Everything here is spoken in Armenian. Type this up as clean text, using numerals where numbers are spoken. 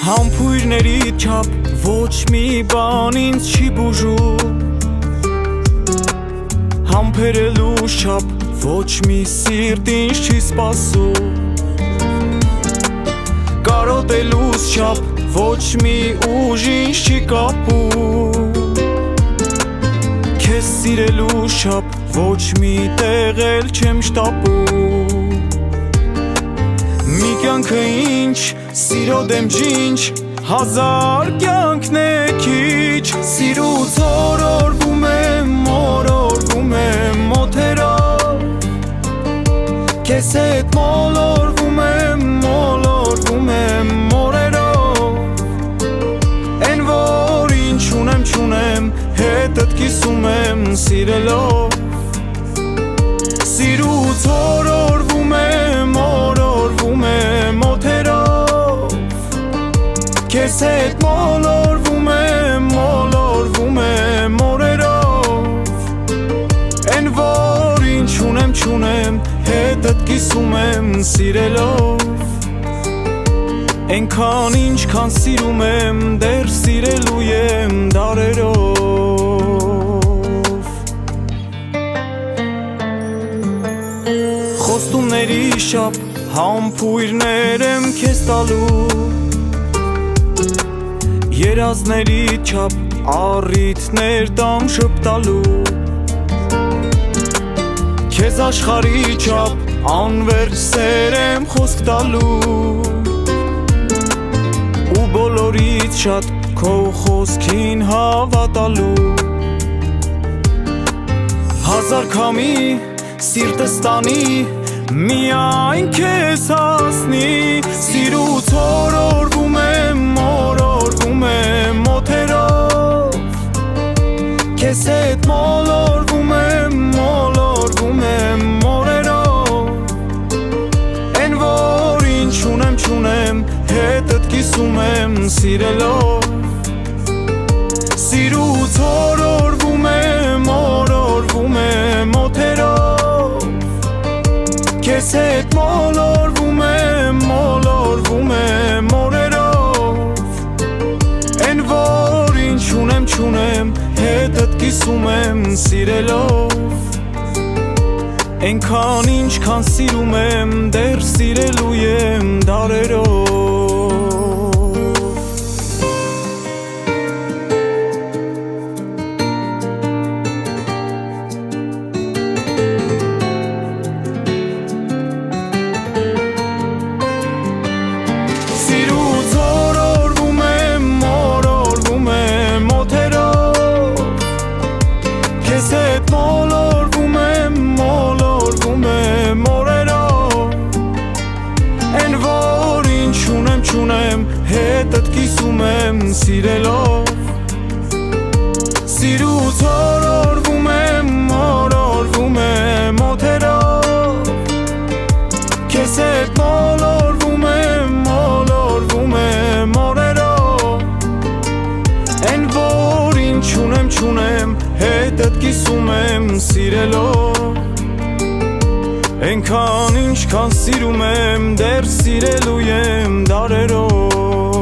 Համբույրների չափ ոչ մի բան ինձ չի բուժում Համբերելու չափ ոչ մի սիրտ ինձ չի սպասում Կարոտելուս չափ ոչ մի ուժ ինձ չի կապում Քեզ սիրելու չափ ոչ մի տեղ էլ չեմ շտապում Մի կյանքը ինչ, սիրո դեմ ջինջ Հազար կյանքն է քիչ Սիրուց օրորվում եմ մոթերով Քեզ հետ մոլորվում եմ մորերով Են որ ինչ չունեմ հետըտ կիսում եմ սիրելով Սիրուց օրորվում եմ մոթերով Քեզ հետ մոլորվում եմ մորերով Են որ ինչ չունեմ հետըտ կիսում եմ սիրելով Ենքան ինչքան սիրում եմ դեռ սիրելու եմ դարերով Խոստումների շապ համբույրներ եմ քեզ տալու Երազների չափ առիթներ տամ շպտալու Քեզ աշխարհի չափ անվերջ սեր եմ խոսք տալու Ու բոլորից շատ քո խոսքին հավատալու Հազար քամի սիրտս տանի միայն քեզ հասնի Սիրուց օրորվում եմ մոթերով Քեզ հետ մոլորվում եմ մորերով Են որ ինչ չունեմ հետըտ կիսում եմ սիրելով Սիրուց օրորվում եմ մոթերով Քեզ հետ մոլորվում եմ մորերով Են որ ինչ չունեմ հետըտ կիսում եմ սիրելով Ենքան ինչքան սիրում եմ դեռ սիրելու եմ դարերով հետըտ կիսում եմ սիրելով Սիրուց օրորվում եմ մոթերով Քեզ հետ մոլորվում եմ մորերով Են որ ինչ չունեմ հետըտ կիսում եմ սիրելով Ենքան ինչքան սիրում եմ դեռ սիրելու եմ դարերով